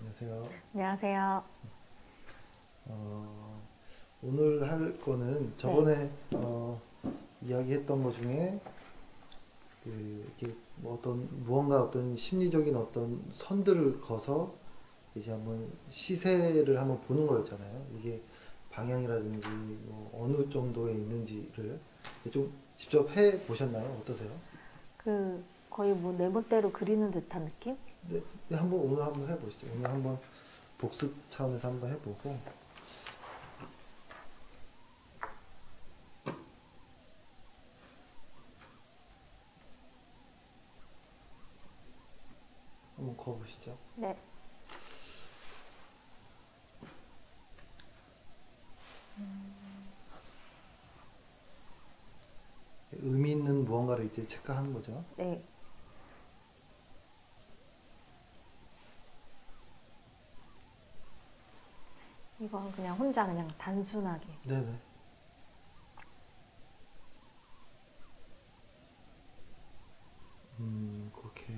안녕하세요. 안녕하세요. 어, 오늘 할 거는 네. 저번에 이야기했던 것 중에 이게 뭐 무언가 어떤 심리적인 어떤 선들을 거서 이제 한번 시세를 한번 보는 거였잖아요. 이게 방향이라든지 뭐 어느 정도에 있는지를 좀 직접 해 보셨나요? 어떠세요? 거의 뭐 네모대로 그리는 듯한 느낌? 네, 네, 오늘 한번 해보시죠. 오늘 한번 복습 차원에서 한번 해보고 한번 그어보시죠. 네. 의미 있는 무언가를 이제 체크하는 거죠. 네. 이건 그냥 혼자 그냥 단순하게. 네네. 그렇게.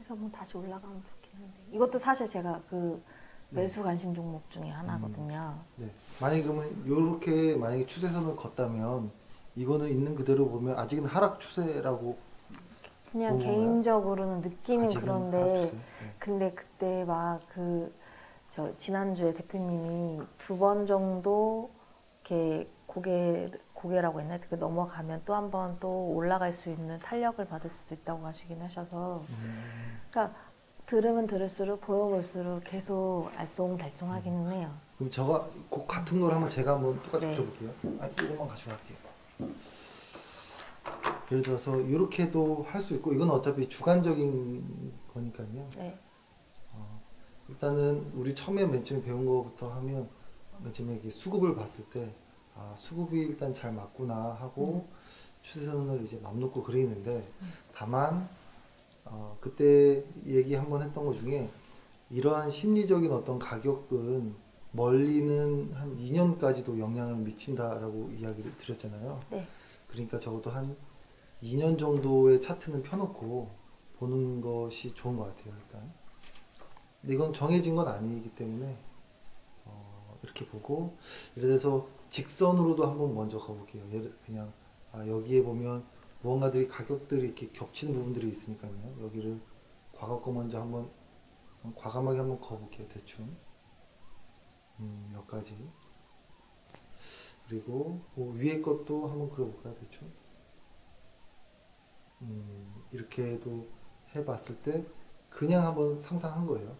해서 뭐 다시 올라가면 좋긴 한데. 이것도 사실 제가 네. 매수 관심 종목 중에 음, 하나거든요. 네. 만약에 그러면 요렇게 만약에 추세선을 걷다면 이거는 있는 그대로 보면 아직은 하락 추세라고 그냥 본 건가요? 개인적으로는 느낌은 아직은 하락 그런데, 추세. 네. 근데 그때 막 저 지난주에 대표님이 두 번 정도 이렇게 고개라고 했나? 그 넘어가면 또 한 번 또 올라갈 수 있는 탄력을 받을 수도 있다고 하시긴 하셔서, 그러니까 들으면 들을수록 보여볼수록 계속 알쏭달쏭하기는 해요. 그럼 저가 곡 같은 걸 한번 제가 한번 똑같이 네, 그려볼게요. 아, 이거만 가져갈게요. 예를 들어서 이렇게도 할 수 있고 이건 어차피 주관적인 거니까요. 네, 일단은 우리 처음에 맨 처음에 배운 거부터 하면 맨 처음에 이렇게 수급을 봤을 때 수급이 일단 잘 맞구나 하고 추세선을 이제 맘 놓고 그리는데 다만 그때 얘기 한번 했던 것 중에 이러한 심리적인 어떤 가격은 멀리는 한 2년까지도 영향을 미친다라고 이야기를 드렸잖아요. 네, 그러니까 적어도 한 2년 정도의 차트는 펴놓고 보는 것이 좋은 것 같아요, 일단. 근데 이건 정해진 건 아니기 때문에 이렇게 보고 예를 들어서 직선으로도 한번 먼저 가볼게요. 그냥 여기에 보면 무언가들이 가격들이 이렇게 겹치는 부분들이 있으니까요. 여기를 과거 거 먼저 한번 과감하게 한번 가볼게요. 대충 여기까지. 그리고 뭐 위에 것도 한번 그려볼까요? 대충 이렇게도 해봤을 때 그냥 한번 상상한 거예요.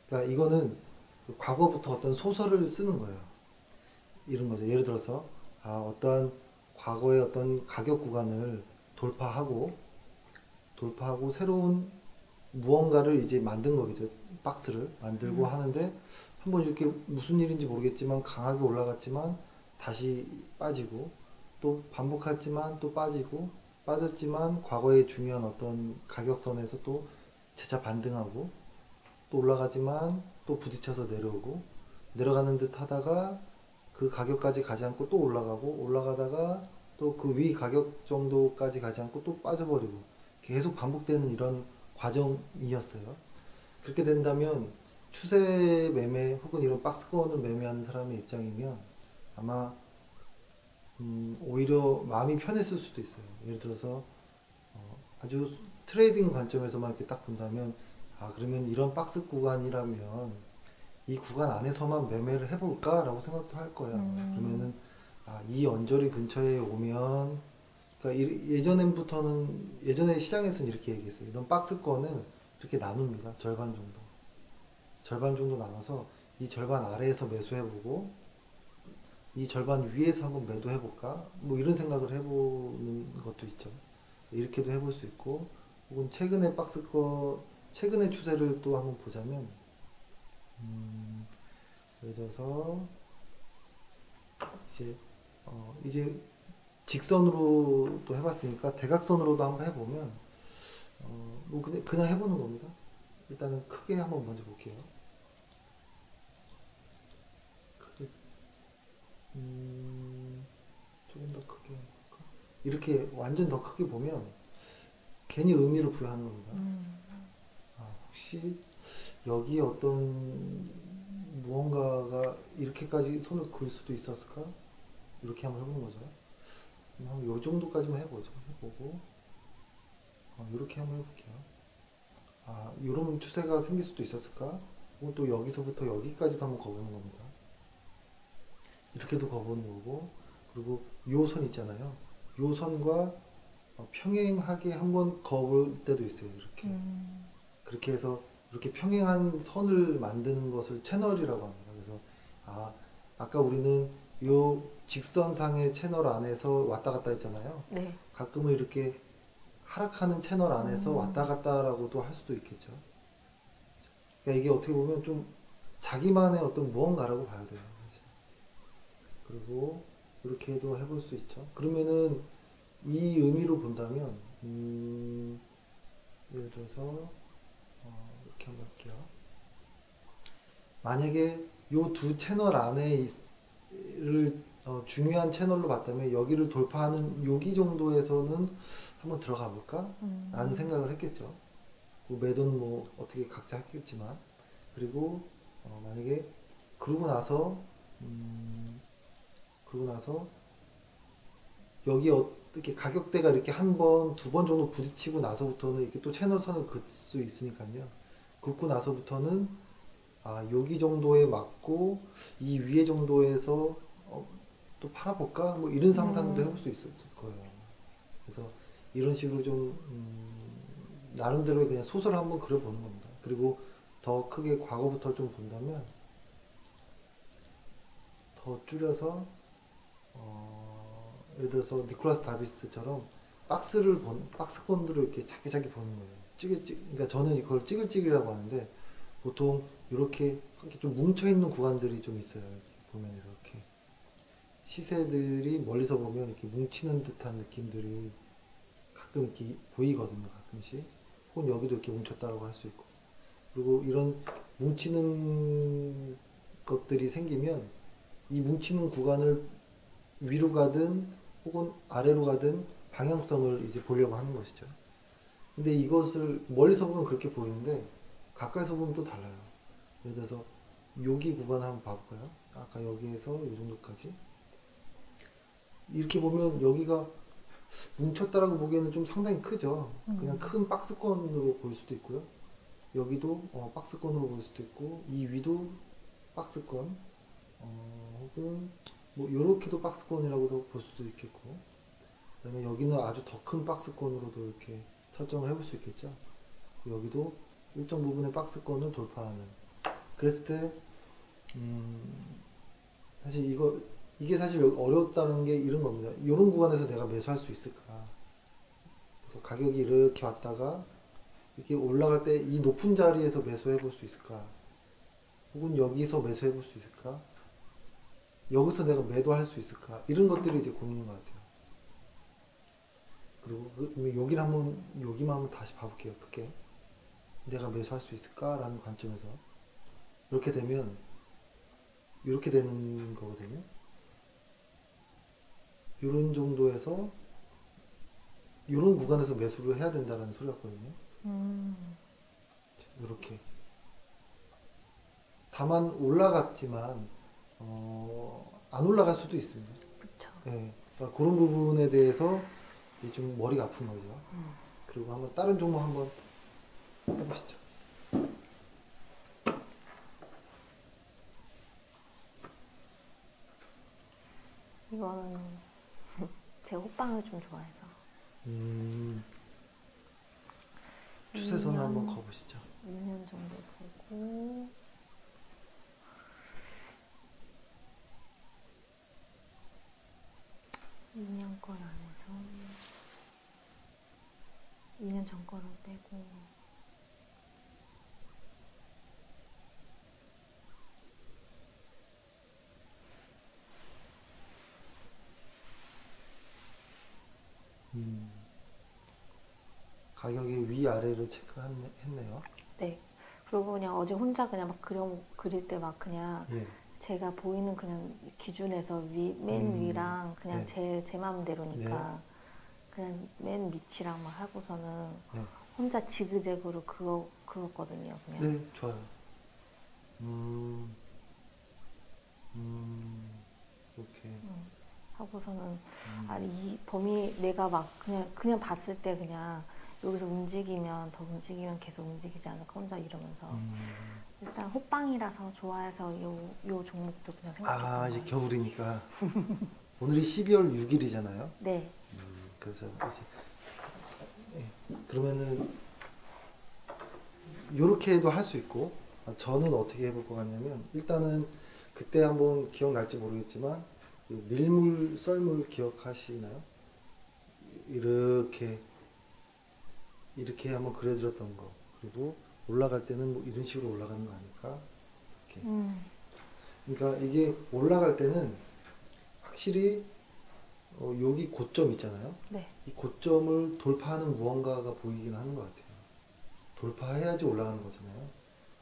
그러니까 이거는 그 과거부터 어떤 소설을 쓰는 거예요. 이런 거죠. 예를 들어서 어떠한 과거의 어떤 가격 구간을 돌파하고 새로운 무언가를 이제 만든 거겠죠. 박스를 만들고 하는데 한번 이렇게 무슨 일인지 모르겠지만 강하게 올라갔지만 다시 빠지고 또 반복했지만 또 빠지고 빠졌지만 과거의 중요한 어떤 가격선에서 또 재차 반등하고 또 올라가지만 또 부딪혀서 내려오고 내려가는 듯 하다가 그 가격까지 가지 않고 또 올라가고 올라가다가 또 그 위 가격 정도까지 가지 않고 또 빠져버리고 계속 반복되는 이런 과정이었어요. 그렇게 된다면 추세 매매 혹은 이런 박스권을 매매하는 사람의 입장이면 아마 오히려 마음이 편했을 수도 있어요. 예를 들어서 아주 트레이딩 관점에서만 이렇게 딱 본다면 그러면 이런 박스 구간이라면 이 구간 안에서만 매매를 해볼까라고 생각도 할 거야. 그러면은 이 언저리 근처에 오면 그러니까 예전에 시장에서는 이렇게 얘기했어요. 이런 박스권을 이렇게 나눕니다. 절반 정도 나눠서 이 절반 아래에서 매수해보고 이 절반 위에서 한번 매도해볼까? 뭐 이런 생각을 해보는 것도 있죠. 이렇게도 해볼 수 있고 혹은 최근의 추세를 또 한번 보자면 예를 들어서 이제 이제 직선으로 또 해봤으니까 대각선으로도 한번 해보면 뭐 그냥 해보는 겁니다. 일단은 크게 한번 먼저 볼게요. 크게 조금 더 크게 해볼까? 이렇게 완전 더 크게 보면 괜히 의미를 부여하는 겁니다. 혹시 여기 어떤 무언가가 이렇게까지 손을 그을 수도 있었을까? 이렇게 한번 해보는 거죠. 한번 요 정도까지만 해보죠. 해보고 이렇게 한번 해볼게요. 이런 추세가 생길 수도 있었을까? 그리고 또 여기서부터 여기까지도 한번 거보는 겁니다. 이렇게도 거보는 거고, 그리고 요 선 있잖아요. 요 선과 평행하게 한번 거볼 때도 있어요. 이렇게. 그렇게 해서 이렇게 평행한 선을 만드는 것을 채널이라고 합니다. 그래서 아까 우리는 요 직선상의 채널 안에서 왔다 갔다 했잖아요. 네. 가끔은 이렇게 하락하는 채널 안에서 왔다 갔다라고도 할 수도 있겠죠. 그러니까 이게 어떻게 보면 좀 자기만의 어떤 무언가라고 봐야 돼요. 사실. 그리고 이렇게도 해볼 수 있죠. 그러면은 이 의미로 본다면 예를 들어서 이렇게 한번 볼게요. 만약에 요 두 채널 안에 중요한 채널로 봤다면 여기를 돌파하는 여기 정도에서는 한번 들어가 볼까? 라는 생각을 했겠죠. 뭐 매도는 뭐 어떻게 각자 했겠지만, 그리고 만약에 그러고 나서 여기 이렇게 가격대가 이렇게 한 번, 두 번 정도 부딪히고 나서부터는 이렇게 또 채널선을 긋을 수 있으니까요. 긋고 나서부터는 여기 정도에 맞고 이 위에 정도에서 또 팔아볼까? 뭐 이런 상상도 해볼 수 있었을 거예요. 그래서 이런 식으로 좀 나름대로 그냥 소설을 한번 그려보는 겁니다. 그리고 더 크게 과거부터 좀 본다면 더 줄여서 예를 들어서 니콜라스 다비스처럼 박스권들을 이렇게 작게 보는 거예요. 그러니까 저는 이걸 찌글찌글이라고 하는데 보통 이렇게 좀 뭉쳐 있는 구간들이 좀 있어요. 이렇게 보면 이렇게 시세들이 멀리서 보면 이렇게 뭉치는 듯한 느낌들이 가끔 이렇게 보이거든요. 가끔씩. 혹은 여기도 이렇게 뭉쳤다라고 할 수 있고. 그리고 이런 뭉치는 것들이 생기면 이 뭉치는 구간을 위로 가든 혹은 아래로 가든 방향성을 이제 보려고 하는 것이죠. 근데 이것을 멀리서 보면 그렇게 보이는데 가까이서 보면 또 달라요. 예를 들어서 여기 구간을 한번 봐볼까요? 아까 여기에서 이 정도까지 이렇게 보면 여기가 뭉쳤다라고 보기에는 좀 상당히 크죠. 그냥 큰 박스권으로 보일 수도 있고요. 여기도 박스권으로 보일 수도 있고 이 위도 박스권 혹은 뭐 요렇게도 박스권이라고도 볼 수도 있겠고, 그다음에 여기는 아주 더 큰 박스권으로도 이렇게 설정을 해볼 수 있겠죠. 여기도 일정 부분의 박스권을 돌파하는. 그랬을 때 사실 이게 사실 어렵다는 게 이런 겁니다. 이런 구간에서 내가 매수할 수 있을까? 그래서 가격이 이렇게 왔다가 이렇게 올라갈 때 이 높은 자리에서 매수해 볼 수 있을까? 혹은 여기서 매수해 볼 수 있을까? 여기서 내가 매도할 수 있을까? 이런 것들이 이제 고민인 것 같아요. 그리고 여기만 한번 다시 봐볼게요. 크게. 내가 매수할 수 있을까? 라는 관점에서. 이렇게 되면, 이렇게 되는 거거든요. 이런 정도에서, 이런 구간에서 매수를 해야 된다는 소리 같거든요. 이렇게. 다만 올라갔지만, 안 올라갈 수도 있습니다. 그쵸. 네, 그러니까 그런 부분에 대해서 좀 머리가 아픈 거죠. 그리고 한번 다른 종목 한번 해보시죠. 이거는 제 호빵을 좀 좋아해서 추세선을 한번 가보시죠. 2년 정도 보고 2년 건 안에서 2년 전 거는 빼고 가격의 위아래를 체크했네요. 네. 그리고 그냥 어제 혼자 그냥 막 그릴 때 막 그냥 예. 제가 보이는 그냥 기준에서 맨 위랑 그냥 네. 제 마음대로니까 그냥 맨 밑이랑만 하고서는 네. 혼자 지그재그로 그었거든요. 그냥. 네, 좋아요. 이렇게. 하고서는 이 범위 내가 막 그냥 봤을 때 그냥 여기서 움직이면 더 움직이면 계속 움직이지 않을까 혼자 이러면서 일단 호빵이라서 좋아해서 요 종목도 그냥 생각했던 아, 이제 거예요. 겨울이니까. 오늘이 12월 6일이잖아요. 네. 그래서 이제 예, 그러면은 요렇게도 할 수 있고 저는 어떻게 해볼 것 같냐면 일단은 그때 한번 기억날지 모르겠지만 그 밀물 썰물 기억하시나요? 이렇게 한번 그려드렸던 거 그리고 올라갈 때는 뭐 이런 식으로 올라가는 거 아닐까? 이렇게. 그러니까 이게 올라갈 때는 확실히 여기 고점 있잖아요. 네. 이 고점을 돌파하는 무언가가 보이긴 하는 것 같아요. 돌파해야지 올라가는 거잖아요.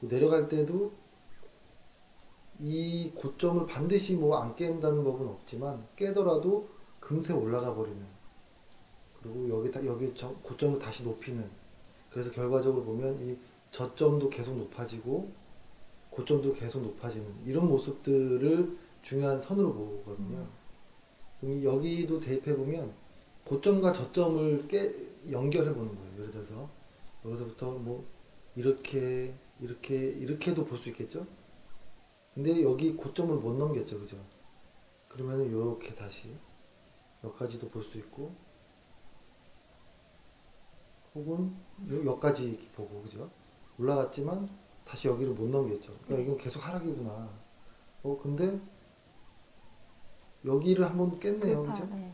내려갈 때도 이 고점을 반드시 뭐 안 깬다는 법은 없지만 깨더라도 금세 올라가 버리는 그리고 여기 고점을 다시 높이는 그래서 결과적으로 보면 이 저점도 계속 높아지고 고점도 계속 높아지는 이런 모습들을 중요한 선으로 보거든요. 그럼 여기도 대입해 보면 고점과 저점을 연결해 보는 거예요. 예를 들어서 여기서부터 뭐 이렇게도 볼 수 있겠죠? 근데 여기 고점을 못 넘겼죠, 그죠? 그러면은 이렇게 다시 여기까지도 볼 수 있고, 혹은 여기까지 보고, 그죠? 올라갔지만 다시 여기를 못 넘겼죠. 그러니까 이건 계속 하락이구나. 근데 여기를 한번 깼네요, 그죠? 네.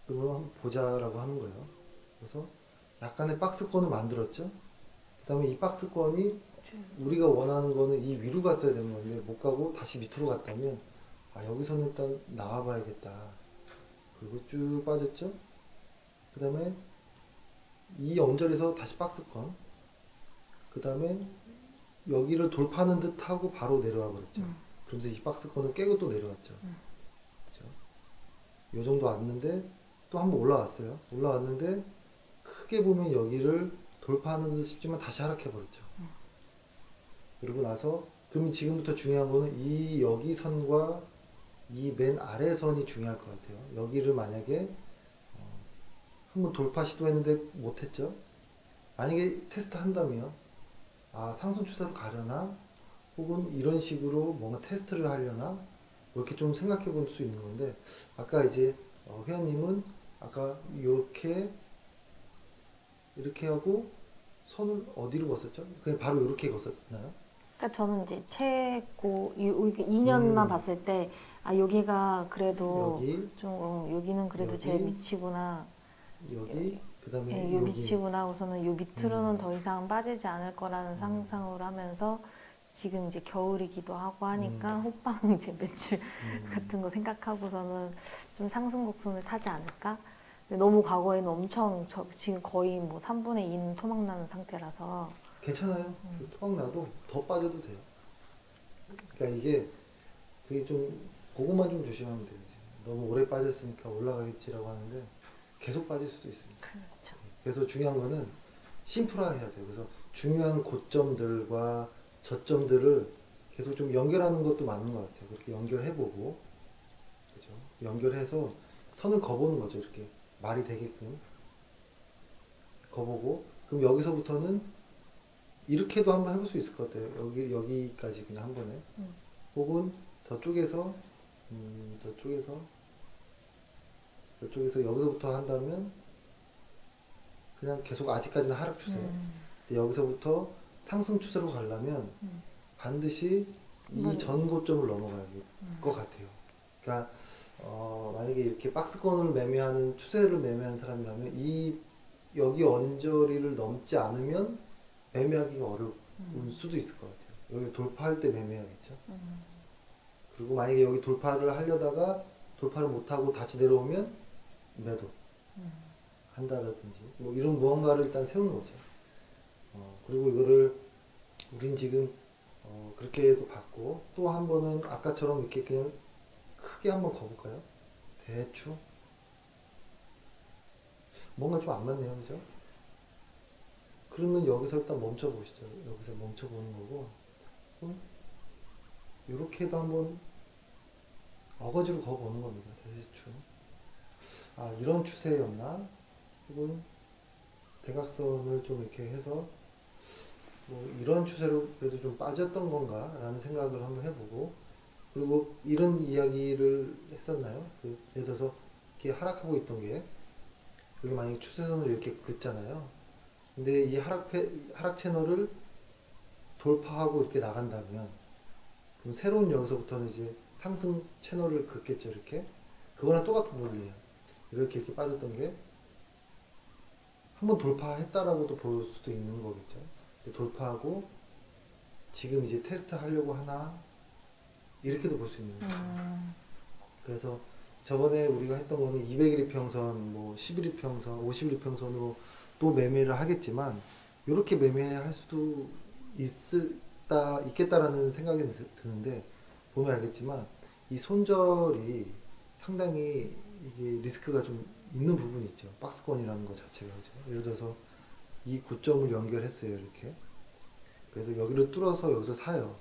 그러면 한번 보자라고 하는 거예요. 그래서 약간의 박스권을 만들었죠. 그 다음에 이 박스권이 우리가 원하는 거는 이 위로 갔어야 되는 건데 못 가고 다시 밑으로 갔다면 여기서는 일단 나와 봐야겠다. 그리고 쭉 빠졌죠. 그 다음에 이 언저리에서 다시 박스권, 그 다음에 여기를 돌파하는 듯 하고 바로 내려와 버렸죠. 그러면서 이 박스권을 깨고 또 내려왔죠. 그렇죠? 요 정도 왔는데 또 한번 올라왔어요. 올라왔는데 크게 보면 여기를 돌파하는 듯 싶지만 다시 하락해 버렸죠. 그리고 나서 그러면 지금부터 중요한 거는 이 여기 선과 이 맨 아래 선이 중요할 것 같아요. 여기를 만약에 한번 돌파 시도했는데 못했죠. 만약에 테스트 한다면 상승 추세로 가려나 혹은 이런 식으로 뭔가 테스트를 하려나 이렇게 좀 생각해 볼 수 있는 건데 아까 이제 회원님은 아까 이렇게 하고 선을 어디로 걷었죠? 그냥 바로 이렇게 걷었나요? 그러니까 저는 이제 최고 2년만 봤을 때 여기가 그래도 여기, 좀 여기는 그래도 여기, 제 밑이구나. 여기, 그 다음에 요 여기. 밑이구나. 우선은 요 밑으로는 더 이상 빠지지 않을 거라는 상상을 하면서 지금 이제 겨울이기도 하고 하니까 호빵 이제 매출 같은 거 생각하고서는 좀 상승 곡선을 타지 않을까? 근데 너무 과거에는 엄청 지금 거의 뭐 3분의 2는 토막 나는 상태라서 괜찮아요. 토막 나도 더 빠져도 돼요. 그러니까 그게 좀 그것만 좀 조심하면 돼요. 이제. 너무 오래 빠졌으니까 올라가겠지라고 하는데 계속 빠질 수도 있습니다. 그렇죠. 그래서 중요한 거는 심플화해야 돼요. 그래서 중요한 고점들과 저점들을 계속 좀 연결하는 것도 맞는 것 같아요. 그렇게 연결해보고, 그죠? 연결해서 선을 그어보는 거죠. 이렇게 말이 되게끔 그어보고, 그럼 여기서부터는 이렇게도 한번 해볼 수 있을 것 같아요. 여기까지 그냥 한 번에. 혹은 더 쪼개서 여기서부터 한다면 그냥 계속 아직까지는 하락 추세. 근데 여기서부터 상승 추세로 가려면 반드시 이 전 고점을 넘어가야 될 것 같아요. 그러니까 만약에 이렇게 박스권을 매매하는 추세를 매매하는 사람이라면 여기 언저리를 넘지 않으면 매매하기가 어려울 수도 있을 것 같아요. 여기 돌파할 때 매매하겠죠. 그리고 만약에 여기 돌파를 하려다가 돌파를 못하고 다시 내려오면 매도 한다라든지 뭐 이런 무언가를 일단 세우는 거죠. 그리고 이거를 우린 지금 그렇게도 봤고 또 한 번은 아까처럼 이렇게 그냥 크게 한번 거볼까요? 대충 뭔가 좀 안 맞네요, 그죠? 그러면 여기서 일단 멈춰 보시죠. 여기서 멈춰 보는 거고, 이렇게도 한번 어거지로 거보는 겁니다. 대충. 아, 이런 추세였나? 혹은 대각선을 좀 이렇게 해서 뭐 이런 추세로 그래도 좀 빠졌던 건가? 라는 생각을 한번 해보고, 그리고 이런 이야기를 했었나요? 그 예를 들어서 이렇게 하락하고 있던 게 여기 만약에 추세선을 이렇게 긋잖아요. 근데 이 하락 채널을 돌파하고 이렇게 나간다면 그럼 새로운 여기서부터는 이제 상승 채널을 긋겠죠. 이렇게 그거랑 똑같은 논리예요. 이렇게 빠졌던 게 한번 돌파했다라고도 볼 수도 있는 거겠죠. 근데 돌파하고 지금 이제 테스트 하려고 하나 이렇게도 볼 수 있는 거죠. 그래서 저번에 우리가 했던 거는 200일이평선, 뭐 11일평선, 50일이평선으로 또 매매를 하겠지만 이렇게 매매할 수도 있겠다라는 생각이 드는데 보면 알겠지만 이 손절이 상당히 이게 리스크가 좀 있는 부분이 있죠. 박스권이라는 것 자체가. 그죠? 예를 들어서 이 고점을 연결했어요. 이렇게. 그래서 여기를 뚫어서 여기서 사요.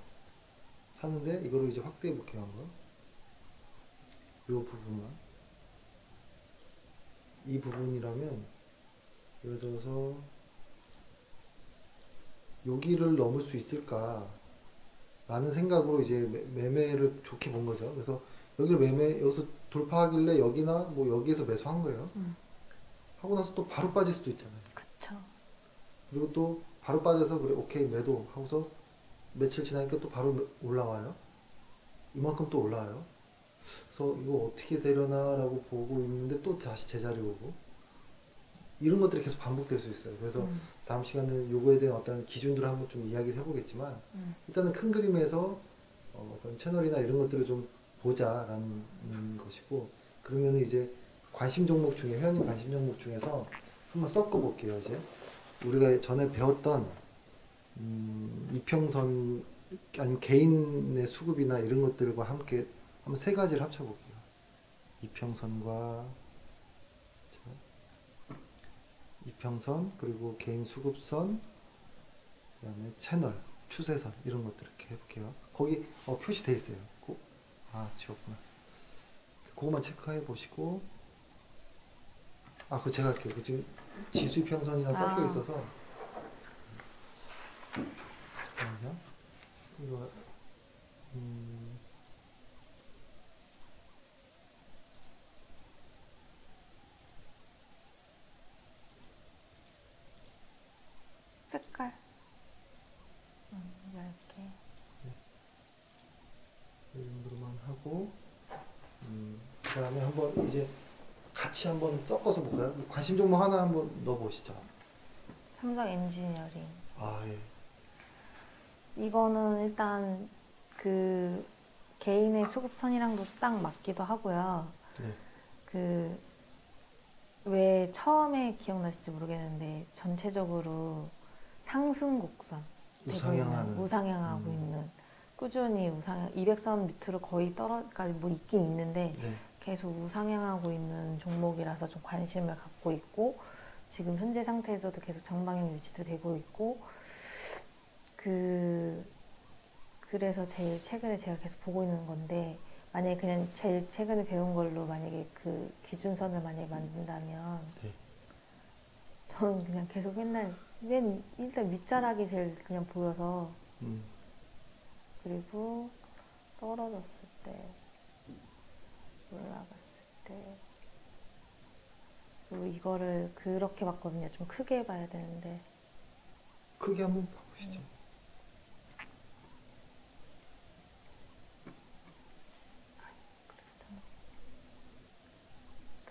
사는데 이거를 이제 확대해 볼게요. 한번. 이 부분만. 이 부분이라면 예를 들어서 여기를 넘을 수 있을까 라는 생각으로 이제 매매를 좋게 본 거죠. 그래서 여기서 돌파하길래 여기나 뭐 여기에서 매수한 거예요. 하고 나서 또 바로 빠질 수도 있잖아요. 그쵸. 그리고 또 바로 빠져서 그래 오케이 매도 하고서 며칠 지나니까 또 바로 올라와요. 이만큼 또 올라와요. 그래서 이거 어떻게 되려나라고 보고 있는데 또 다시 제자리 오고 이런 것들이 계속 반복될 수 있어요. 그래서 다음 시간에 요거에 대한 어떤 기준들을 한번 좀 이야기를 해보겠지만 일단은 큰 그림에서 어떤 채널이나 이런 것들을 좀 보자라는 것이고 그러면 이제 관심 종목 중에 회원님 관심 종목 중에서 한번 섞어 볼게요. 이제 우리가 전에 배웠던 이평선 아니면 개인의 수급이나 이런 것들과 함께 한번 세 가지를 합쳐 볼게요. 이평선과 이평선 그리고 개인 수급선 그다음에 채널 추세선 이런 것들 이렇게 해볼게요. 거기 표시돼 있어요. 지웠구나. 그거만 체크해 보시고 그거 제가 할게요. 그 지금 지수 이평선이랑 섞여 있어서 잠깐만요. 이거 색깔 얇게 이 정도로만 하고 그다음에 한번 이제 같이 한번 섞어서 볼까요? 관심 종목 하나 한번 넣어 보시죠. 삼성 엔지니어링. 예. 이거는 일단 그 개인의 수급선이랑도 딱 맞기도 하고요. 네. 그 왜 처음에 기억나실지 모르겠는데 전체적으로 상승 곡선 우상향하고 있는 꾸준히 우상향 200선 밑으로 거의 떨어까지 뭐 있긴 있는데 네. 계속 우상향하고 있는 종목이라서 좀 관심을 갖고 있고 지금 현재 상태에서도 계속 정방향 유지도 되고 있고 그래서 제일 최근에 제가 계속 보고 있는 건데 만약에 그냥 제일 최근에 배운 걸로 만약에 그 기준선을 만약에 만든다면 네. 저는 그냥 계속 일단 밑자락이 제일 그냥 보여서 그리고 떨어졌을 때 올라갔을 때 그리고 이거를 그렇게 봤거든요. 좀 크게 봐야 되는데 크게 한번 봐보시죠.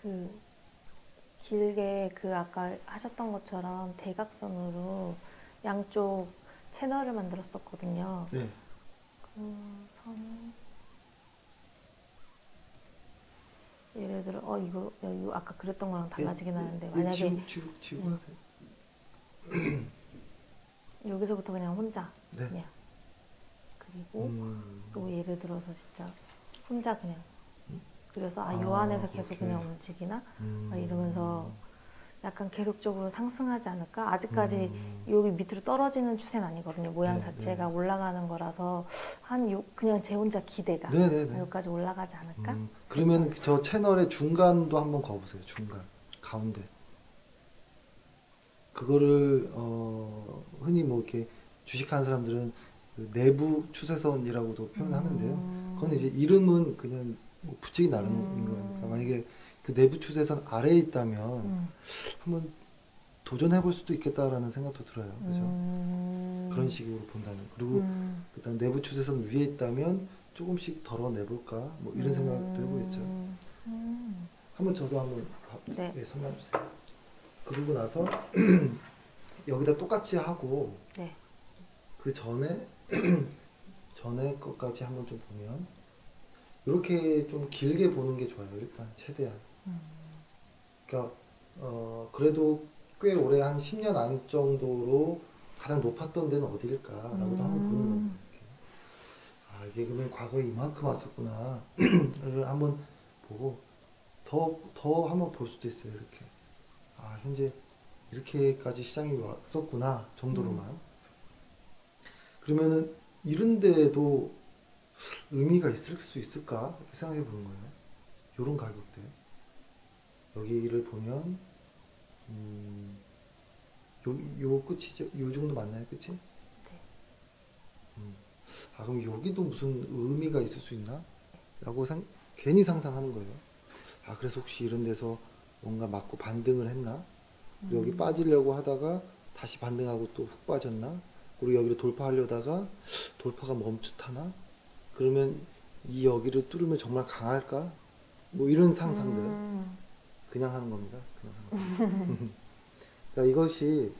그 길게 그 아까 하셨던 것처럼 대각선으로 양쪽 채널을 만들었었거든요. 네. 그 선이 예를 들어 이거 아까 그랬던 거랑 달라지긴 하는데 만약에 지우고 하세요. 여기서부터 그냥 혼자 네. 그냥 그리고 또 예를 들어서 진짜 혼자 그냥 그래서 요 안에서 계속 오케이. 그냥 움직이나 막 이러면서 약간 계속적으로 상승하지 않을까? 아직까지 음. 여기 밑으로 떨어지는 추세는 아니거든요. 모양 네, 자체가 네. 올라가는 거라서 그냥 제 혼자 기대가 네네네. 여기까지 올라가지 않을까? 그러면 저 채널의 중간도 한번 거보세요. 중간, 가운데. 그거를 흔히 뭐 이렇게 주식하는 사람들은 그 내부 추세선이라고도 표현하는데요. 그건 이제 이름은 그냥 뭐 붙이기 나름인 거니까 만약에 그 내부 추세선 아래에 있다면 한번 도전해 볼 수도 있겠다라는 생각도 들어요. 그죠? 그런 식으로 본다면. 그리고 그다음 내부 추세선 위에 있다면 조금씩 덜어내 볼까? 뭐 이런 생각도 해보겠죠. 한번 저도 한번 네. 예, 설명해 주세요. 그러고 나서 여기다 똑같이 하고 네. 그 전에 것까지 한번 좀 보면 이렇게 좀 길게 보는 게 좋아요. 일단 최대한. 그러니까 그래도 꽤 오래 한 10년 안 정도로 가장 높았던 데는 어디일까라고도 한번 보는 겁니다. 이렇게. 아 이게 그러면 과거에 이만큼 왔었구나를 한번 보고 더 한번 볼 수도 있어요. 이렇게. 아 현재 이렇게까지 시장이 왔었구나 정도로만. 그러면은 이런 데에도 의미가 있을 수 있을까? 이렇게 생각해 보는 거예요. 요런 가격대. 여기를 보면 요 끝이죠? 요 정도 맞나요? 끝이? 네. 아 그럼 여기도 무슨 의미가 있을 수 있나? 라고 괜히 상상하는 거예요. 아 그래서 혹시 이런 데서 뭔가 맞고 반등을 했나? 그리고 여기 빠지려고 하다가 다시 반등하고 또 훅 빠졌나? 그리고 여기를 돌파하려다가 돌파가 멈칫하나? 그러면 이 여기를 뚫으면 정말 강할까? 뭐 이런 상상들 그냥 하는 겁니다. 그냥 하는 거. 그러니까 이것이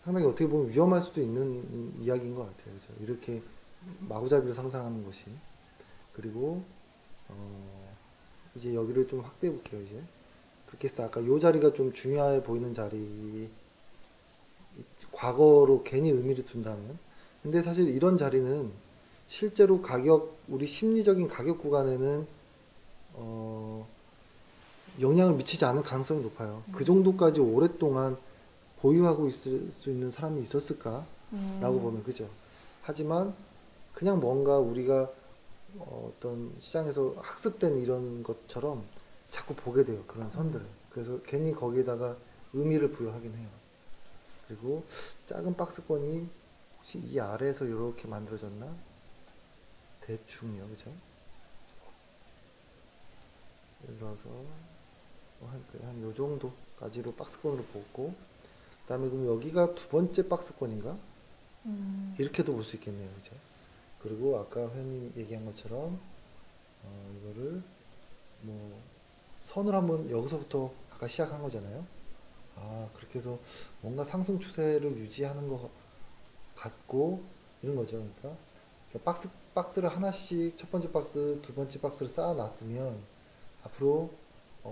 상당히 어떻게 보면 위험할 수도 있는 이야기인 것 같아요. 그죠? 이렇게 마구잡이로 상상하는 것이. 그리고 이제 여기를 좀 확대해 볼게요. 이제 그렇게 해서 아까 이 자리가 좀 중요해 보이는 자리, 과거로 괜히 의미를 둔다면. 근데 사실 이런 자리는 실제로 우리 심리적인 가격 구간에는 영향을 미치지 않을 가능성이 높아요. 그 정도까지 오랫동안 보유하고 있을 수 있는 사람이 있었을까? 라고 보면, 그죠? 하지만 그냥 뭔가 우리가 어떤 시장에서 학습된 이런 것처럼 자꾸 보게 돼요. 그런 선들을. 그래서 괜히 거기에다가 의미를 부여하긴 해요. 그리고 작은 박스권이 혹시 이 아래에서 이렇게 만들어졌나? 대충요, 그죠? 예를 들어서 한 요 정도까지로 박스권으로 보고, 그 다음에 그럼 여기가 두 번째 박스권인가? 이렇게도 볼 수 있겠네요, 그죠? 그리고 아까 회원님 얘기한 것처럼 이거를 뭐 선을 한번 여기서부터 아까 시작한 거잖아요. 아 그렇게 해서 뭔가 상승 추세를 유지하는 것 같고 이런 거죠. 그러니까 박스를 하나씩 첫 번째 박스, 두 번째 박스를 쌓아놨으면 앞으로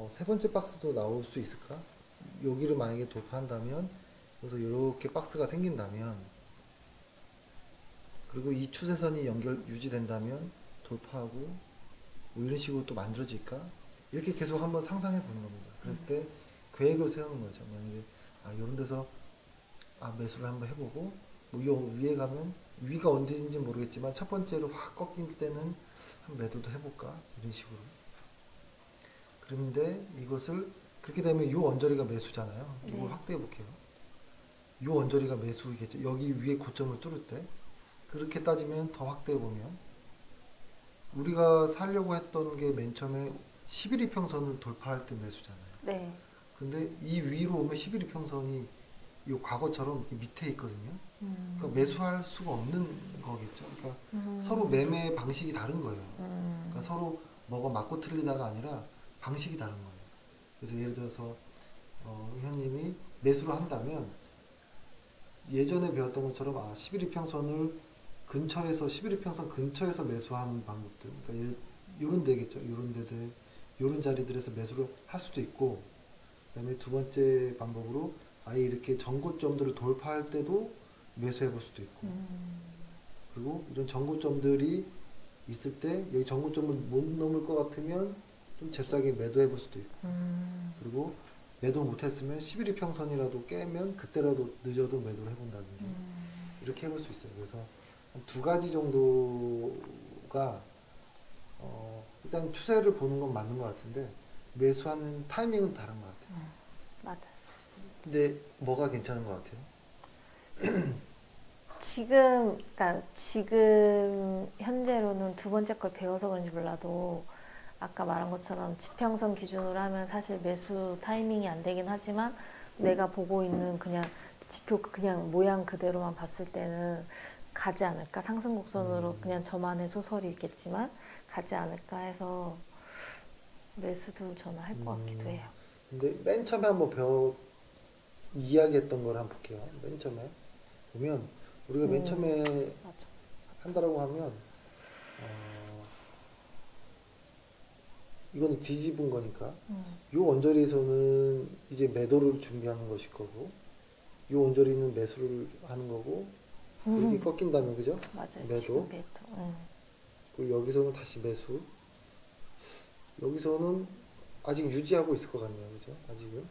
세 번째 박스도 나올 수 있을까? 여기를 만약에 돌파한다면 그래서 이렇게 박스가 생긴다면 그리고 이 추세선이 유지된다면 돌파하고 뭐 이런 식으로 또 만들어질까? 이렇게 계속 한번 상상해 보는 겁니다. 그랬을 때 계획을 세우는 거죠. 만약에 이런 데서 매수를 한번 해보고 뭐 요 위에 가면 위가 언제인지 모르겠지만 첫 번째로 확 꺾일 때는 한 매도도 해볼까? 이런 식으로. 그런데 이것을 그렇게 되면 요 언저리가 매수잖아요. 이걸 네. 확대해 볼게요. 요 언저리가 매수이겠죠. 여기 위에 고점을 뚫을 때 그렇게 따지면 더 확대해 보면 우리가 살려고 했던 게 맨 처음에 11이평선을 돌파할 때 매수잖아요. 네. 근데 이 위로 오면 11이평선이 이 과거처럼 이렇게 밑에 있거든요. 그러니까 매수할 수가 없는 거겠죠. 그러니까 서로 매매 방식이 다른 거예요. 그러니까 서로 뭐가 맞고 틀리다가 아니라 방식이 다른 거예요. 그래서 예를 들어서 회원님이 매수를 한다면 예전에 배웠던 것처럼 11이평선을 근처에서 11이평선 근처에서 매수하는 방법들. 그러니까 이런 데겠죠. 이런 데들, 이런 자리들에서 매수를 할 수도 있고, 그다음에 두 번째 방법으로 아예 이렇게 전고점들을 돌파할 때도 매수해 볼 수도 있고, 그리고 이런 전고점들이 있을 때 여기 전고점을 못 넘을 것 같으면 좀 잽싸게 매도해 볼 수도 있고, 그리고 매도 못했으면 11일 평선이라도 깨면 그때라도 늦어도 매도를 해본다든지 이렇게 해볼 수 있어요. 그래서 한 두 가지 정도가 일단 추세를 보는 건 맞는 것 같은데 매수하는 타이밍은 다른 것 같아요. 맞아. 근데 뭐가 괜찮은 것 같아요? 그러니까 지금 현재로는 두 번째 걸 배워서 그런지 몰라도 아까 말한 것처럼 지평선 기준으로 하면 사실 매수 타이밍이 안 되긴 하지만 내가 보고 있는 그냥 지표 그냥 모양 그대로만 봤을 때는 가지 않을까? 상승 곡선으로 그냥 저만의 소설이 있겠지만 가지 않을까 해서 매수도 저는 할 것 같기도 해요. 근데 맨 처음에 한번 이야기했던 걸 한번 볼게요. 맨 처음에 보면 우리가 맨 처음에 맞아. 한다라고 하면 이거는 뒤집은 거니까 이 원저리에서는 이제 매도를 준비하는 것일 거고 이 원저리는 매수를 하는 거고 여기 꺾인 다음에 그죠? 맞아요. 매도. 지금 매도. 그리고 여기서는 다시 매수. 여기서는 아직 유지하고 있을 것 같네요. 그죠? 아직은.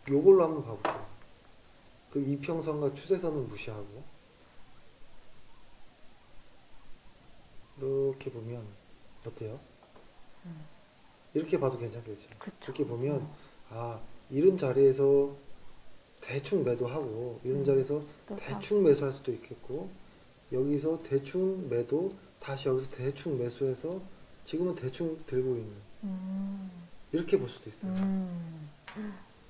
요걸로 한번 봐볼게요. 그 이평선과 추세선은 무시하고 이렇게 보면 어때요? 이렇게 봐도 괜찮겠죠. 그쵸. 이렇게 보면 이런 자리에서 대충 매도하고 이런 자리에서 또 대충 매수할 수도 있겠고 여기서 대충 매도 다시 여기서 대충 매수해서 지금은 대충 들고 있는 이렇게 볼 수도 있어요.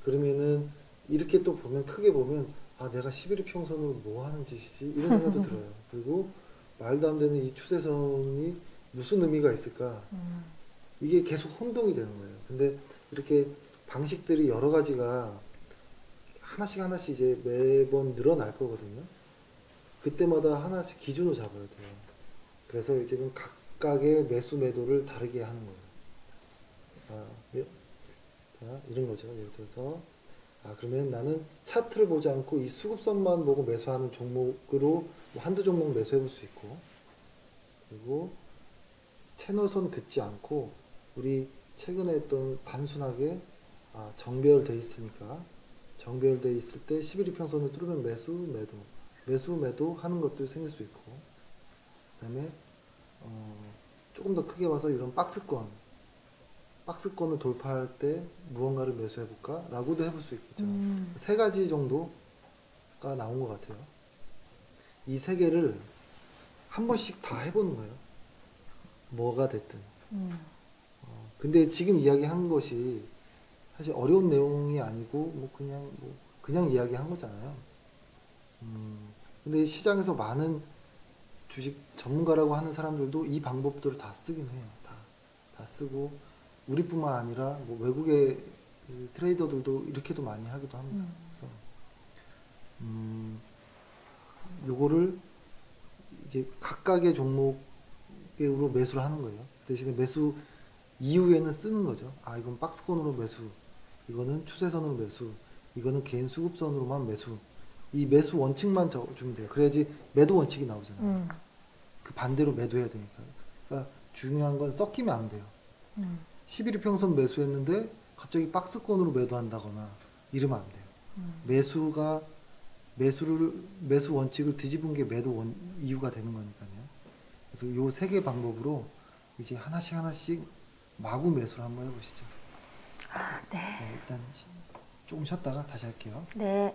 그러면은 이렇게 또 보면 크게 보면 내가 11일 평선으로 뭐 하는 짓이지 이런 생각도 들어요. 그리고 말도 안 되는 이 추세선이 무슨 의미가 있을까 이게 계속 혼동이 되는 거예요. 근데 이렇게 방식들이 여러 가지가 하나씩 이제 매번 늘어날 거거든요. 그때마다 하나씩 기준을 잡아야 돼요. 그래서 이제는 각각의 매수 매도를 다르게 하는 거예요. 이런 거죠. 예를 들어서 그러면 나는 차트를 보지 않고 이 수급선만 보고 매수하는 종목으로 뭐 한두 종목 매수해 볼 수 있고 그리고 채널선 긋지 않고 우리 최근에 했던 단순하게 정배열돼 있으니까 정배열돼 있을 때 11일 평선을 뚫으면 매수 매도 하는 것도 생길 수 있고 그다음에 조금 더 크게 봐서 이런 박스권을 돌파할 때 무언가를 매수해 볼까? 라고도 해볼 수 있겠죠. 세 가지 정도가 나온 것 같아요. 이 세 개를 한 번씩 다 해보는 거예요. 뭐가 됐든. 근데 지금 이야기한 것이 사실 어려운 내용이 아니고 그냥 이야기한 거잖아요. 근데 시장에서 많은 주식 전문가라고 하는 사람들도 이 방법들을 다 쓰긴 해요. 다 쓰고 우리뿐만 아니라 뭐 외국의 그 트레이더들도 이렇게도 많이 하기도 합니다. 그래서 요거를 이제 각각의 종목으로 매수를 하는 거예요. 대신에 매수 이후에는 쓰는 거죠. 이건 박스권으로 매수, 이거는 추세선으로 매수, 이거는 개인 수급선으로만 매수. 이 매수 원칙만 적어주면 돼요. 그래야지 매도 원칙이 나오잖아요. 그 반대로 매도해야 되니까. 그러니까 중요한 건 섞이면 안 돼요. 11일 평선 매수했는데 갑자기 박스권으로 매도한다거나 이러면 안 돼요. 매수 원칙을 뒤집은 게 이유가 되는 거니까요. 그래서 요 세 개 방법으로 이제 하나씩 마구 매수를 한번 해보시죠. 네. 일단 조금 쉬었다가 다시 할게요. 네.